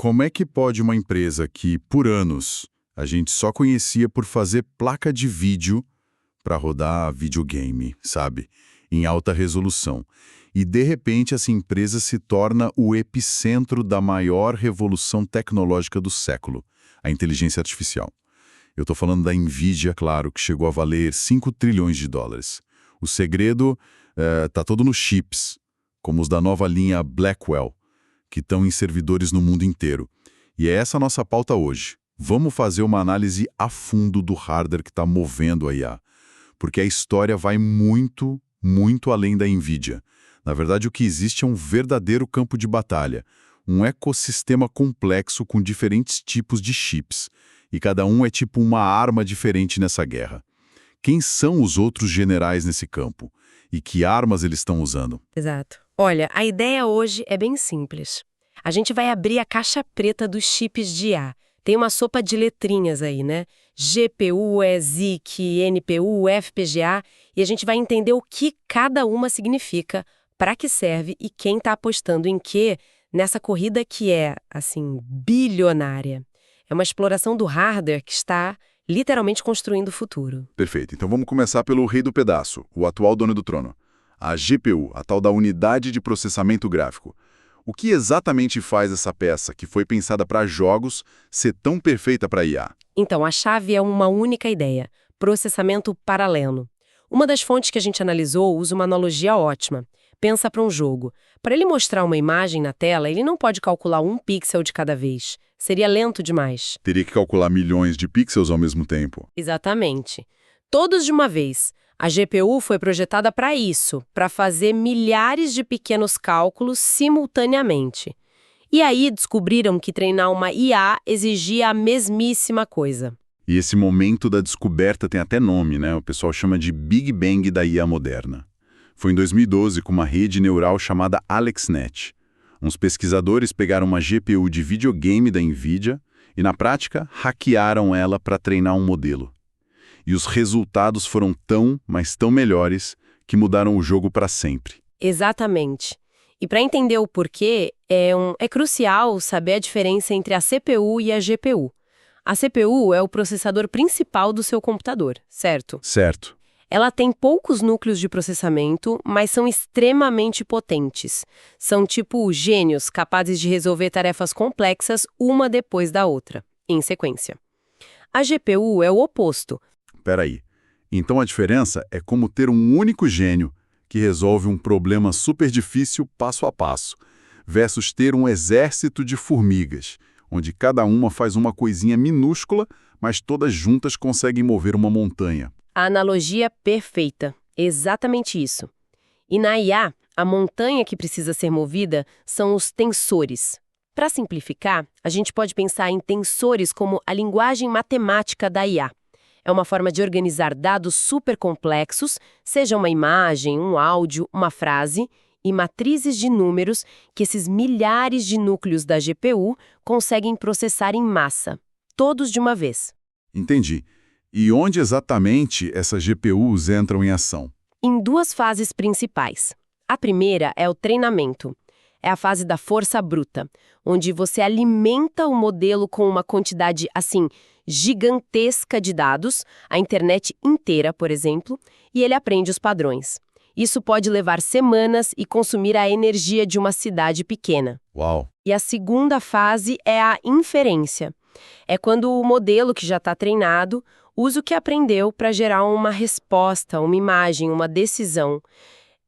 como é que pode uma empresa que, por anos, a gente só conhecia por fazer placa de vídeo para rodar videogame, sabe? Em alta resolução. E, de repente, essa empresa se torna o epicentro da maior revolução tecnológica do século, a inteligência artificial. Eu estou falando da NVIDIA, claro, que chegou a valer 5 trilhões de dólares. O segredo está todo nos chips, como os da nova linha Blackwell, que estão em servidores no mundo inteiro. E é essa a nossa pauta hoje. Vamos fazer uma análise a fundo do hardware que está movendo a IA, porque a história vai muito, muito além da NVIDIA. Na verdade, o que existe é um verdadeiro campo de batalha, um ecossistema complexo com diferentes tipos de chips, e cada um é tipo uma arma diferente nessa guerra. Quem são os outros generais nesse campo? E que armas eles estão usando? Exato. Olha, a ideia hoje é bem simples. A gente vai abrir a caixa preta dos chips de IA. Tem uma sopa de letrinhas aí, né? GPU, EZIC, NPU, FPGA, e a gente vai entender o que cada uma significa, para que serve e quem está apostando em quê nessa corrida que é, assim, bilionária. É uma exploração do hardware que está literalmente construindo o futuro. Perfeito. Então vamos começar pelo rei do pedaço, o atual dono do trono. A GPU, a tal da unidade de processamento gráfico. O que exatamente faz essa peça, que foi pensada para jogos, ser tão perfeita para IA? Então, a chave é uma única ideia: processamento paralelo. Uma das fontes que a gente analisou usa uma analogia ótima. Pensa para um jogo. Para ele mostrar uma imagem na tela, ele não pode calcular um pixel de cada vez. Seria lento demais. Teria que calcular milhões de pixels ao mesmo tempo. Exatamente. Todos de uma vez. A GPU foi projetada para isso, para fazer milhares de pequenos cálculos simultaneamente. E aí descobriram que treinar uma IA exigia a mesmíssima coisa. E esse momento da descoberta tem até nome, né? O pessoal chama de Big Bang da IA moderna. Foi em 2012 com uma rede neural chamada AlexNet. Uns pesquisadores pegaram uma GPU de videogame da NVIDIA e, na prática, hackearam ela para treinar um modelo. E os resultados foram tão, mas tão melhores, que mudaram o jogo para sempre. Exatamente. E para entender o porquê, é crucial saber a diferença entre a CPU e a GPU. A CPU é o processador principal do seu computador, certo? Certo. Ela tem poucos núcleos de processamento, mas são extremamente potentes. São tipo gênios capazes de resolver tarefas complexas uma depois da outra, em sequência. A GPU é o oposto. Peraí. Então a diferença é como ter um único gênio que resolve um problema super difícil passo a passo, versus ter um exército de formigas, onde cada uma faz uma coisinha minúscula, mas todas juntas conseguem mover uma montanha. A analogia perfeita. Exatamente isso. E na IA, a montanha que precisa ser movida são os tensores. Para simplificar, a gente pode pensar em tensores como a linguagem matemática da IA. É uma forma de organizar dados super complexos, seja uma imagem, um áudio, uma frase, e matrizes de números que esses milhares de núcleos da GPU conseguem processar em massa, todos de uma vez. Entendi. E onde exatamente essas GPUs entram em ação? Em duas fases principais. A primeira é o treinamento. É a fase da força bruta, onde você alimenta o modelo com uma quantidade, assim, gigantesca de dados, a internet inteira, por exemplo, e ele aprende os padrões. Isso pode levar semanas e consumir a energia de uma cidade pequena. Uau! E a segunda fase é a inferência. É quando o modelo que já está treinado usa o que aprendeu para gerar uma resposta, uma imagem, uma decisão.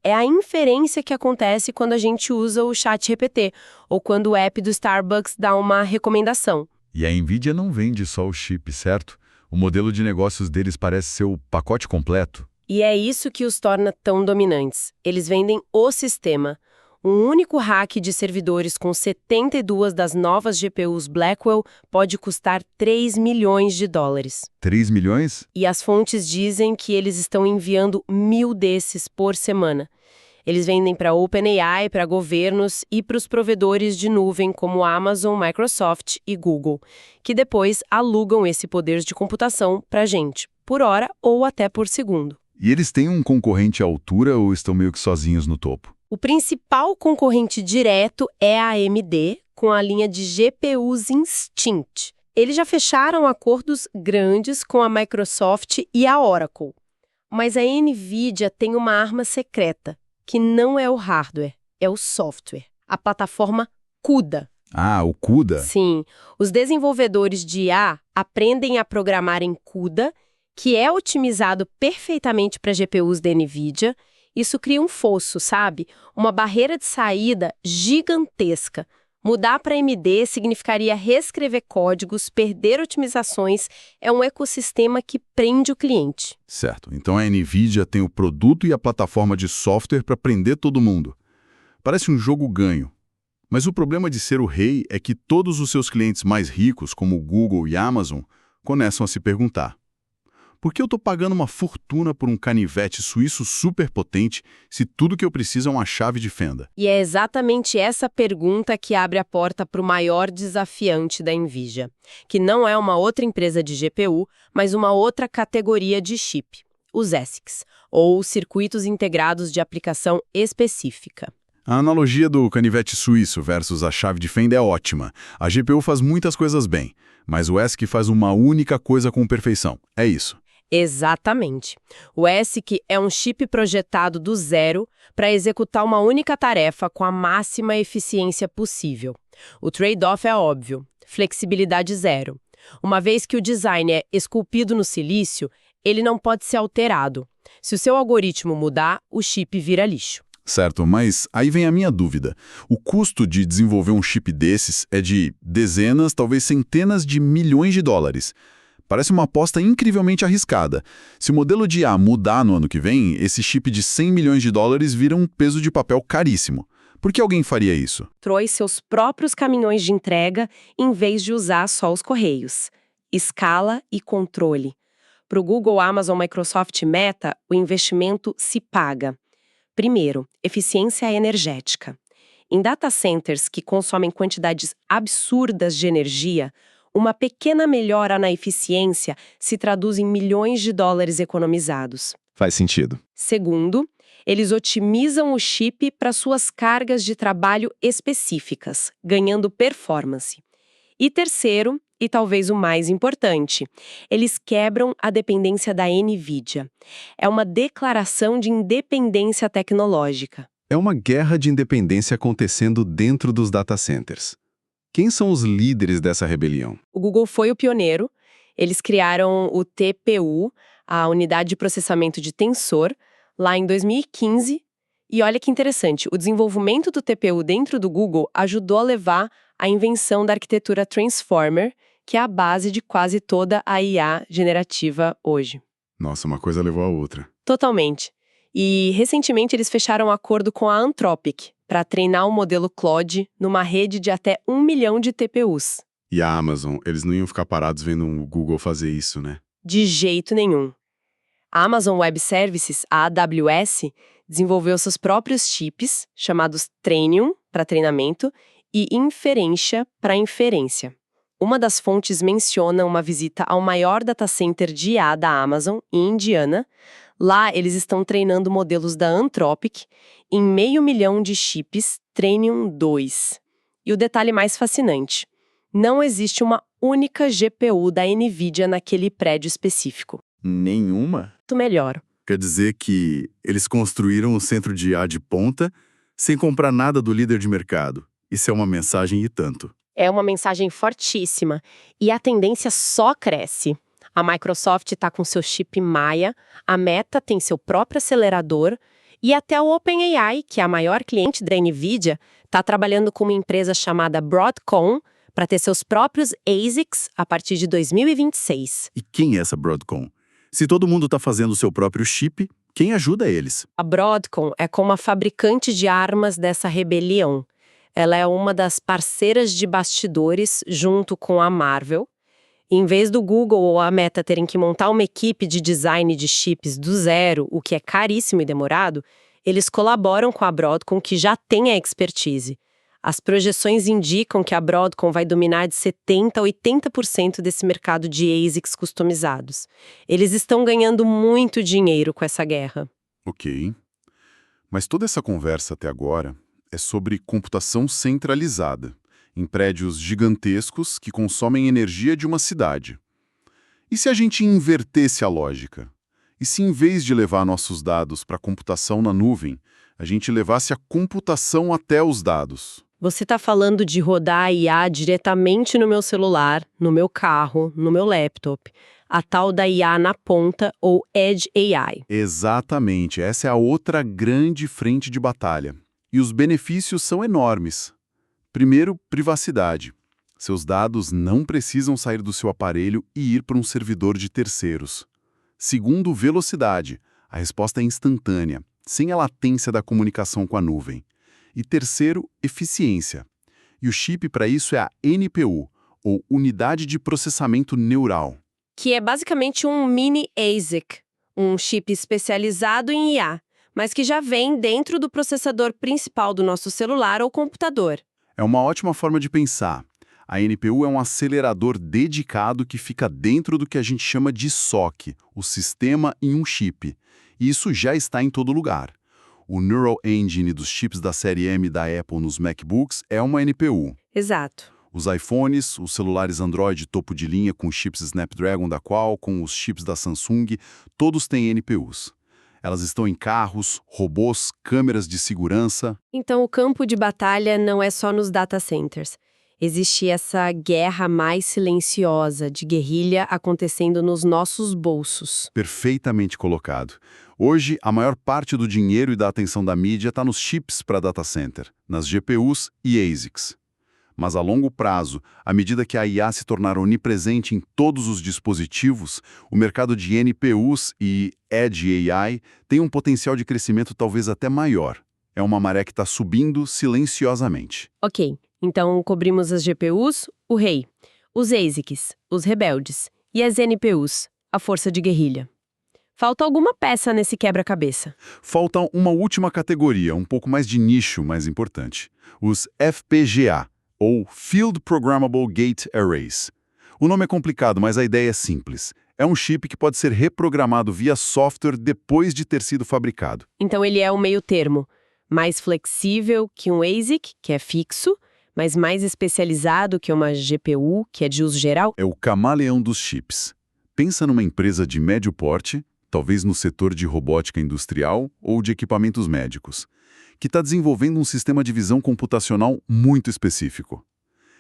É a inferência que acontece quando a gente usa o ChatGPT ou quando o app do Starbucks dá uma recomendação. E a NVIDIA não vende só o chip, certo? O modelo de negócios deles parece ser o pacote completo. E é isso que os torna tão dominantes. Eles vendem o sistema. Um único rack de servidores com 72 das novas GPUs Blackwell pode custar 3 milhões de dólares. 3 milhões? E as fontes dizem que eles estão enviando 1.000 desses por semana. Eles vendem para OpenAI, para governos e para os provedores de nuvem como Amazon, Microsoft e Google, que depois alugam esse poder de computação para a gente, por hora ou até por segundo. E eles têm um concorrente à altura ou estão meio que sozinhos no topo? O principal concorrente direto é a AMD, com a linha de GPUs Instinct. Eles já fecharam acordos grandes com a Microsoft e a Oracle. Mas a NVIDIA tem uma arma secreta, que não é o hardware, é o software, a plataforma CUDA. Ah, o CUDA? Sim, os desenvolvedores de IA aprendem a programar em CUDA, que é otimizado perfeitamente para GPUs da NVIDIA. Isso cria um fosso, sabe? Uma barreira de saída gigantesca. Mudar para AMD significaria reescrever códigos, perder otimizações. É um ecossistema que prende o cliente. Certo. Então a NVIDIA tem o produto e a plataforma de software para prender todo mundo. Parece um jogo ganho. Mas o problema de ser o rei é que todos os seus clientes mais ricos, como o Google e a Amazon, começam a se perguntar: por que eu estou pagando uma fortuna por um canivete suíço super potente se tudo que eu preciso é uma chave de fenda? E é exatamente essa pergunta que abre a porta para o maior desafiante da NVIDIA, que não é uma outra empresa de GPU, mas uma outra categoria de chip, os ASICs, ou Circuitos Integrados de Aplicação Específica. A analogia do canivete suíço versus a chave de fenda é ótima. A GPU faz muitas coisas bem, mas o ASIC faz uma única coisa com perfeição. É isso. Exatamente. O ASIC é um chip projetado do zero para executar uma única tarefa com a máxima eficiência possível. O trade-off é óbvio: flexibilidade zero. Uma vez que o design é esculpido no silício, ele não pode ser alterado. Se o seu algoritmo mudar, o chip vira lixo. Certo, mas aí vem a minha dúvida. O custo de desenvolver um chip desses é de dezenas, talvez centenas de milhões de dólares. Parece uma aposta incrivelmente arriscada. Se o modelo de IA mudar no ano que vem, esse chip de 100 milhões de dólares vira um peso de papel caríssimo. Por que alguém faria isso? Constrói seus próprios caminhões de entrega em vez de usar só os correios. Escala e controle. Para o Google, Amazon, Microsoft e Meta, o investimento se paga. Primeiro, eficiência energética. Em data centers que consomem quantidades absurdas de energia, uma pequena melhora na eficiência se traduz em milhões de dólares economizados. Faz sentido. Segundo, eles otimizam o chip para suas cargas de trabalho específicas, ganhando performance. E terceiro, e talvez o mais importante, eles quebram a dependência da NVIDIA. É uma declaração de independência tecnológica. É uma guerra de independência acontecendo dentro dos data centers. Quem são os líderes dessa rebelião? O Google foi o pioneiro. Eles criaram o TPU, a Unidade de Processamento de Tensor, lá em 2015. E olha que interessante, o desenvolvimento do TPU dentro do Google ajudou a levar à invenção da arquitetura Transformer, que é a base de quase toda a IA generativa hoje. Nossa, uma coisa levou a outra. Totalmente. E, recentemente, eles fecharam um acordo com a Anthropic para treinar o modelo Claude numa rede de até 1 milhão de TPUs. E a Amazon, eles não iam ficar parados vendo o Google fazer isso, né? De jeito nenhum. A Amazon Web Services, a AWS, desenvolveu seus próprios chips, chamados Trainium, para treinamento, e Inferentia, para inferência. Uma das fontes menciona uma visita ao maior data center de IA da Amazon, em Indiana. Lá, eles estão treinando modelos da Anthropic em 500 mil de chips Trainium 2. E o detalhe mais fascinante: não existe uma única GPU da NVIDIA naquele prédio específico. Nenhuma? Muito melhor. Quer dizer que eles construíram um centro de IA de ponta sem comprar nada do líder de mercado. Isso é uma mensagem e tanto. É uma mensagem fortíssima. E a tendência só cresce. A Microsoft está com seu chip Maia, a Meta tem seu próprio acelerador e até o OpenAI, que é a maior cliente da NVIDIA, está trabalhando com uma empresa chamada Broadcom para ter seus próprios ASICs a partir de 2026. E quem é essa Broadcom? Se todo mundo está fazendo o seu próprio chip, quem ajuda eles? A Broadcom é como a fabricante de armas dessa rebelião. Ela é uma das parceiras de bastidores junto com a Marvel. Em vez do Google ou a Meta terem que montar uma equipe de design de chips do zero, o que é caríssimo e demorado, eles colaboram com a Broadcom, que já tem a expertise. As projeções indicam que a Broadcom vai dominar de 70% a 80% desse mercado de ASICs customizados. Eles estão ganhando muito dinheiro com essa guerra. Ok. Mas toda essa conversa até agora é sobre computação centralizada, em prédios gigantescos que consomem energia de uma cidade. E se a gente invertesse a lógica? E se em vez de levar nossos dados para a computação na nuvem, a gente levasse a computação até os dados? Você está falando de rodar a IA diretamente no meu celular, no meu carro, no meu laptop. A tal da IA na ponta, ou Edge AI. Exatamente, essa é a outra grande frente de batalha. E os benefícios são enormes. Primeiro, privacidade. Seus dados não precisam sair do seu aparelho e ir para um servidor de terceiros. Segundo, velocidade. A resposta é instantânea, sem a latência da comunicação com a nuvem. E terceiro, eficiência. E o chip para isso é a NPU, ou Unidade de Processamento Neural. Que é basicamente um mini ASIC, um chip especializado em IA, mas que já vem dentro do processador principal do nosso celular ou computador. É uma ótima forma de pensar. A NPU é um acelerador dedicado que fica dentro do que a gente chama de SoC, o sistema em um chip. E isso já está em todo lugar. O Neural Engine dos chips da série M da Apple nos MacBooks é uma NPU. Exato. Os iPhones, os celulares Android topo de linha com chips Snapdragon da Qualcomm, os chips da Samsung, todos têm NPUs. Elas estão em carros, robôs, câmeras de segurança. Então o campo de batalha não é só nos data centers. Existe essa guerra mais silenciosa de guerrilha acontecendo nos nossos bolsos. Perfeitamente colocado. Hoje, a maior parte do dinheiro e da atenção da mídia está nos chips para data center, nas GPUs e ASICs. Mas a longo prazo, à medida que a IA se tornar onipresente em todos os dispositivos, o mercado de NPUs e Edge AI tem um potencial de crescimento talvez até maior. É uma maré que está subindo silenciosamente. Ok, então cobrimos as GPUs, o rei, os ASICs, os rebeldes, e as NPUs, a força de guerrilha. Falta alguma peça nesse quebra-cabeça. Falta uma última categoria, um pouco mais de nicho, mais importante. Os FPGA, ou Field Programmable Gate Arrays. O nome é complicado, mas a ideia é simples. É um chip que pode ser reprogramado via software depois de ter sido fabricado. Então ele é o meio termo, mais flexível que um ASIC, que é fixo, mas mais especializado que uma GPU, que é de uso geral. É o camaleão dos chips. Pensa numa empresa de médio porte, talvez no setor de robótica industrial ou de equipamentos médicos, que está desenvolvendo um sistema de visão computacional muito específico.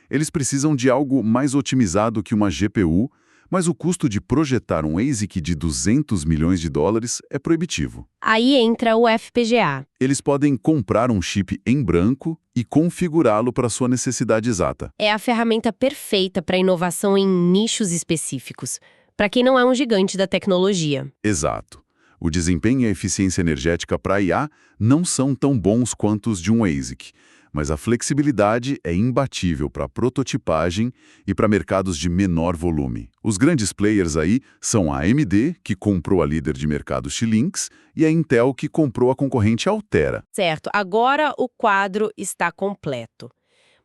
Eles precisam de algo mais otimizado que uma GPU, mas o custo de projetar um ASIC de 200 milhões de dólares é proibitivo. Aí entra o FPGA. Eles podem comprar um chip em branco e configurá-lo para sua necessidade exata. É a ferramenta perfeita para inovação em nichos específicos, para quem não é um gigante da tecnologia. Exato. O desempenho e a eficiência energética para IA não são tão bons quanto os de um ASIC, mas a flexibilidade é imbatível para prototipagem e para mercados de menor volume. Os grandes players aí são a AMD, que comprou a líder de mercado Xilinx, e a Intel, que comprou a concorrente Altera. Certo, agora o quadro está completo.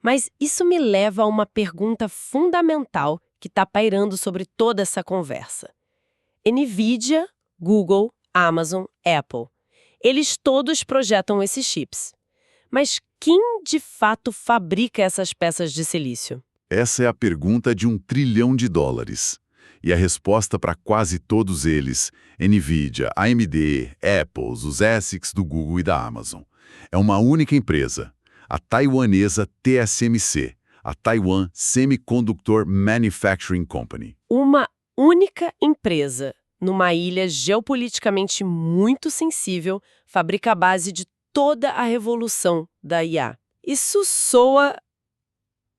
Mas isso me leva a uma pergunta fundamental que está pairando sobre toda essa conversa. NVIDIA, Google, Amazon, Apple. Eles todos projetam esses chips. Mas quem de fato fabrica essas peças de silício? Essa é a pergunta de $1 trilhão. E a resposta para quase todos eles, NVIDIA, AMD, Apple, os ASICs do Google e da Amazon, é uma única empresa, a taiwanesa TSMC, a Taiwan Semiconductor Manufacturing Company. Uma única empresa, numa ilha geopoliticamente muito sensível, fabrica a base de toda a revolução da IA. Isso soa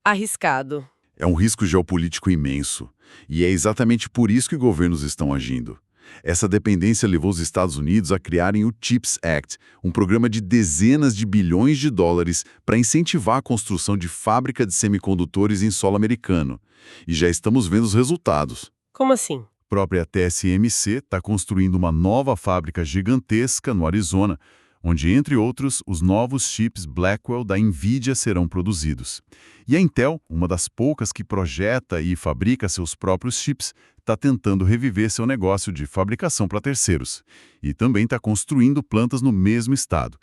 arriscado. É um risco geopolítico imenso, e é exatamente por isso que governos estão agindo. Essa dependência levou os Estados Unidos a criarem o CHIPS Act, um programa de dezenas de bilhões de dólares para incentivar a construção de fábrica de semicondutores em solo americano. E já estamos vendo os resultados. Como assim? A própria TSMC está construindo uma nova fábrica gigantesca no Arizona, onde, entre outros, os novos chips Blackwell da NVIDIA serão produzidos. E a Intel, uma das poucas que projeta e fabrica seus próprios chips, está tentando reviver seu negócio de fabricação para terceiros. E também está construindo plantas no mesmo estado.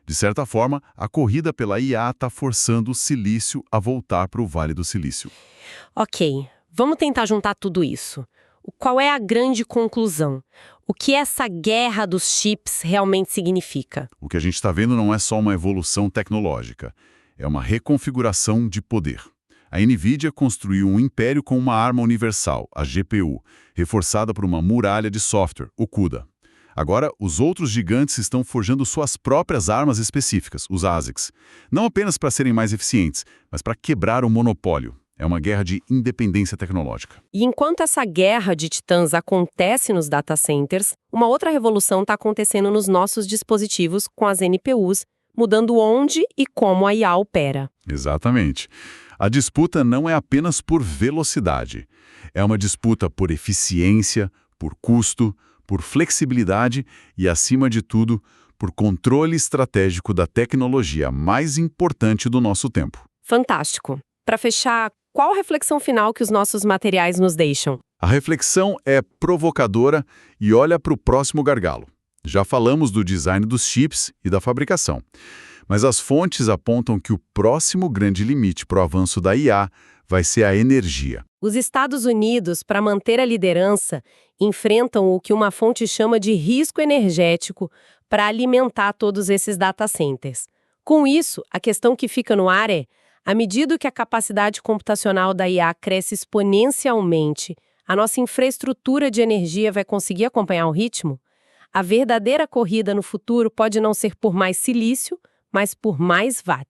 De certa forma, a corrida pela IA está forçando o silício a voltar para o Vale do Silício. Ok, vamos tentar juntar tudo isso. Qual é a grande conclusão? O que essa guerra dos chips realmente significa? O que a gente está vendo não é só uma evolução tecnológica, é uma reconfiguração de poder. A NVIDIA construiu um império com uma arma universal, a GPU, reforçada por uma muralha de software, o CUDA. Agora, os outros gigantes estão forjando suas próprias armas específicas, os ASICs. Não apenas para serem mais eficientes, mas para quebrar o monopólio. É uma guerra de independência tecnológica. E enquanto essa guerra de titãs acontece nos data centers, uma outra revolução está acontecendo nos nossos dispositivos com as NPUs, mudando onde e como a IA opera. Exatamente. A disputa não é apenas por velocidade. É uma disputa por eficiência, por custo, por flexibilidade e, acima de tudo, por controle estratégico da tecnologia mais importante do nosso tempo. Fantástico. Para fechar, qual a reflexão final que os nossos materiais nos deixam? A reflexão é provocadora e olha para o próximo gargalo. Já falamos do design dos chips e da fabricação, mas as fontes apontam que o próximo grande limite para o avanço da IA vai ser a energia. Os Estados Unidos, para manter a liderança, enfrentam o que uma fonte chama de risco energético para alimentar todos esses data centers. Com isso, a questão que fica no ar é: à medida que a capacidade computacional da IA cresce exponencialmente, a nossa infraestrutura de energia vai conseguir acompanhar o ritmo? A verdadeira corrida no futuro pode não ser por mais silício, mas por mais watts.